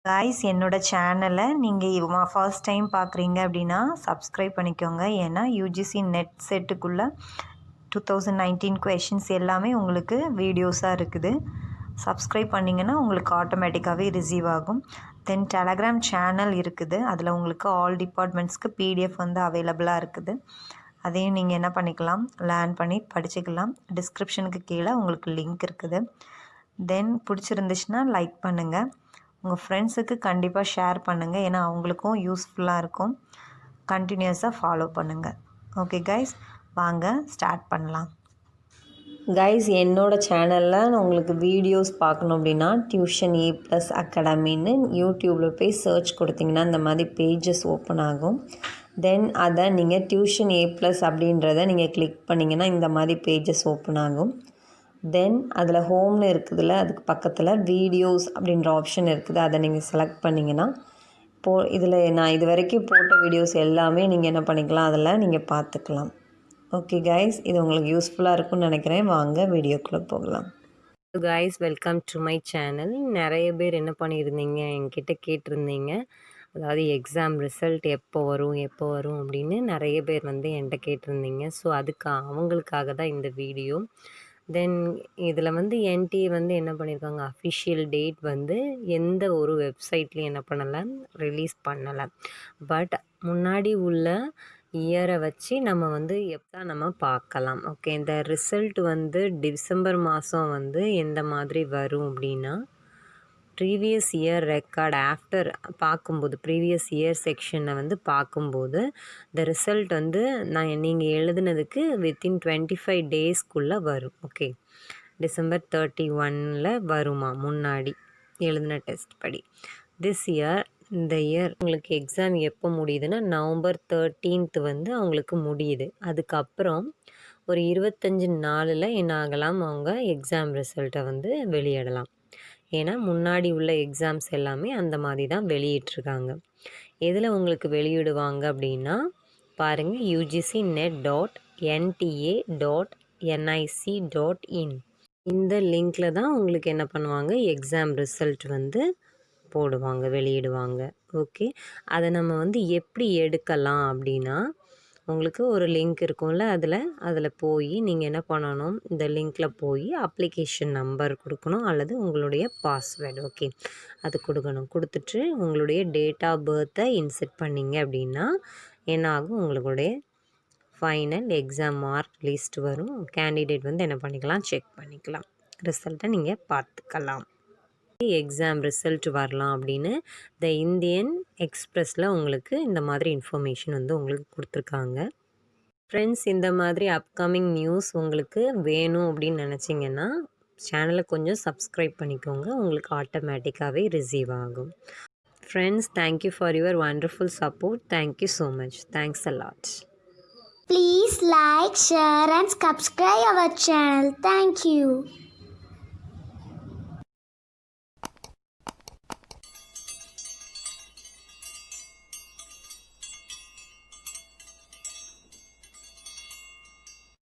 Guys என்னோட சேனலை நீங்கள் ஃபர்ஸ்ட் டைம் பார்க்குறீங்க அப்படின்னா சப்ஸ்கிரைப் பண்ணிக்கோங்க. ஏன்னா யூஜிசி நெட் செட்டுக்குள்ளே 2019 கொஷின்ஸ் எல்லாமே உங்களுக்கு வீடியோஸாக இருக்குது. சப்ஸ்கிரைப் பண்ணிங்கன்னா உங்களுக்கு ஆட்டோமேட்டிக்காகவே ரிசீவ் ஆகும். தென் டெலகிராம் சேனல் இருக்குது. அதில் உங்களுக்கு ஆல் டிபார்ட்மெண்ட்ஸ்க்கு பிடிஎஃப் வந்து அவைலபிளாக இருக்குது. அதையும் நீங்கள் என்ன பண்ணிக்கலாம், லேர்ன் பண்ணி படிச்சுக்கலாம். டிஸ்கிரிப்ஷனுக்கு கீழே உங்களுக்கு லிங்க் இருக்குது. தென் பிடிச்சிருந்துச்சுன்னா லைக் பண்ணுங்கள். உங்கள் ஃப்ரெண்ட்ஸுக்கு கண்டிப்பாக ஷேர் பண்ணுங்கள். ஏன்னா அவங்களுக்கும் யூஸ்ஃபுல்லாக இருக்கும். கண்டினியூஸாக ஃபாலோ பண்ணுங்கள். ஓகே கைஸ், வாங்க ஸ்டார்ட் பண்ணலாம். கைஸ், என்னோடய சேனலில் உங்களுக்கு வீடியோஸ் பார்க்கணும் அப்படின்னா டியூஷன் A+ அகாடமின்னு யூடியூப்பில் போய் சர்ச் கொடுத்திங்கன்னா இந்த மாதிரி பேஜஸ் ஓப்பன் ஆகும். தென் அதை நீங்கள் டியூஷன் A+ அப்படின்றத நீங்கள் கிளிக் பண்ணிங்கன்னா இந்த மாதிரி பேஜஸ் ஓப்பன் ஆகும். தென் அதில் ஹோம்னு இருக்குதுல்ல, அதுக்கு பக்கத்தில் வீடியோஸ் அப்படின்ற ஆப்ஷன் இருக்குது. அதை நீங்கள் செலக்ட் பண்ணிங்கன்னா இதில் நான் இது வரைக்கும் போட்ட வீடியோஸ் எல்லாமே நீங்கள் என்ன பண்ணிக்கலாம், அதில் நீங்கள் பார்த்துக்கலாம். ஓகே கைஸ், இது உங்களுக்கு யூஸ்ஃபுல்லாக இருக்கும்னு நினைக்கிறேன். வாங்க வீடியோக்குள்ளே போகலாம். Guys, welcome to my channel. நிறைய பேர் என்ன பண்ணியிருந்தீங்க, என்கிட்ட கேட்டிருந்தீங்க, அதாவது எக்ஸாம் ரிசல்ட் எப்போ வரும் அப்படின்னு நிறைய பேர் வந்து என்கிட்ட கேட்டிருந்தீங்க. ஸோ அவங்களுக்காக தான் இந்த வீடியோ. தென் இதில் வந்து என்டிஏ வந்து என்ன பண்ணியிருக்காங்க, அஃபிஷியல் டேட் வந்து எந்த ஒரு வெப்சைட்லேயும் என்ன பண்ணலை, ரிலீஸ் பண்ணலை. பட் முன்னாடி உள்ள இயரை வச்சு நம்ம வந்து நம்ம பார்க்கலாம். ஓகே, இந்த ரிசல்ட் வந்து டிசம்பர் மாதம் வந்து எந்த மாதிரி வரும் அப்படின்னா, ப்ரீவியஸ் இயர் ரெக்கார்ட் ஆஃப்டர் பார்க்கும்போது ப்ரீவியஸ் இயர் செக்ஷனை வந்து பார்க்கும்போது இந்த ரிசல்ட் வந்து நீங்கள் எழுதுனதுக்கு வித்தின் 25 டேஸ்க்குள்ளே வரும். ஓகே, டிசம்பர் 31 வருமா, முன்னாடி எழுதின டெஸ்ட் படி. இந்த இயர் உங்களுக்கு எக்ஸாம் எப்போ முடியுதுன்னா நவம்பர் 13 வந்து அவங்களுக்கு முடியுது. அதுக்கப்புறம் ஒரு 25 நாளில் என்ன ஆகலாம், அவங்க எக்ஸாம் ரிசல்ட்டை வந்து வெளியிடலாம். ஏன்னா முன்னாடி உள்ள எக்ஸாம்ஸ் எல்லாமே அந்த மாதிரி தான் வெளியிட்ருக்காங்க. எதில் உங்களுக்கு வெளியிடுவாங்க அப்படின்னா பாருங்கள், ugcnet.nta.nic.in இந்த லிங்க்கில் தான் உங்களுக்கு என்ன பண்ணுவாங்க, எக்ஸாம் ரிசல்ட் வந்து வெளியிடுவாங்க. ஓகே, அதை நம்ம வந்து எப்படி எடுக்கலாம் அப்படின்னா, உங்களுக்கு ஒரு லிங்க் இருக்கும்ல, அதில் போய் நீங்கள் என்ன பண்ணணும், இந்த லிங்க்கில் போய் அப்ளிகேஷன் நம்பர் கொடுக்கணும் அல்லது உங்களுடைய பாஸ்வேர்டு. ஓகே, அது கொடுத்துட்டு உங்களுடைய டேட் ஆஃப் பர்த்தை இன்செர்ட் பண்ணிங்க அப்படின்னா என்ன ஆகும், உங்களுடைய ஃபைனல் எக்ஸாம் மார்க் லிஸ்ட் வரும். கேண்டிடேட் வந்து என்ன பண்ணிக்கலாம், செக் பண்ணிக்கலாம், ரிசல்ட்டை நீங்கள் பார்த்துக்கலாம். எக்ஸாம் ரிசல்ட் வரலாம் அப்படின்னு த இந்தியன் எக்ஸ்பிரஸில் உங்களுக்கு இந்த மாதிரி இன்ஃபர்மேஷன் வந்து உங்களுக்கு கொடுத்துருக்காங்க. ஃப்ரெண்ட்ஸ், இந்த மாதிரி அப்கமிங் நியூஸ் உங்களுக்கு வேணும் அப்படின்னு நினச்சிங்கன்னா சேனலை கொஞ்சம் சப்ஸ்கிரைப் பண்ணிக்கோங்க. உங்களுக்கு ஆட்டோமேட்டிக்காகவே ரிசீவ் ஆகும். Friends, thank you for your wonderful support. Thank you so much. Thanks a lot. Please like, share and subscribe our channel. Thank you.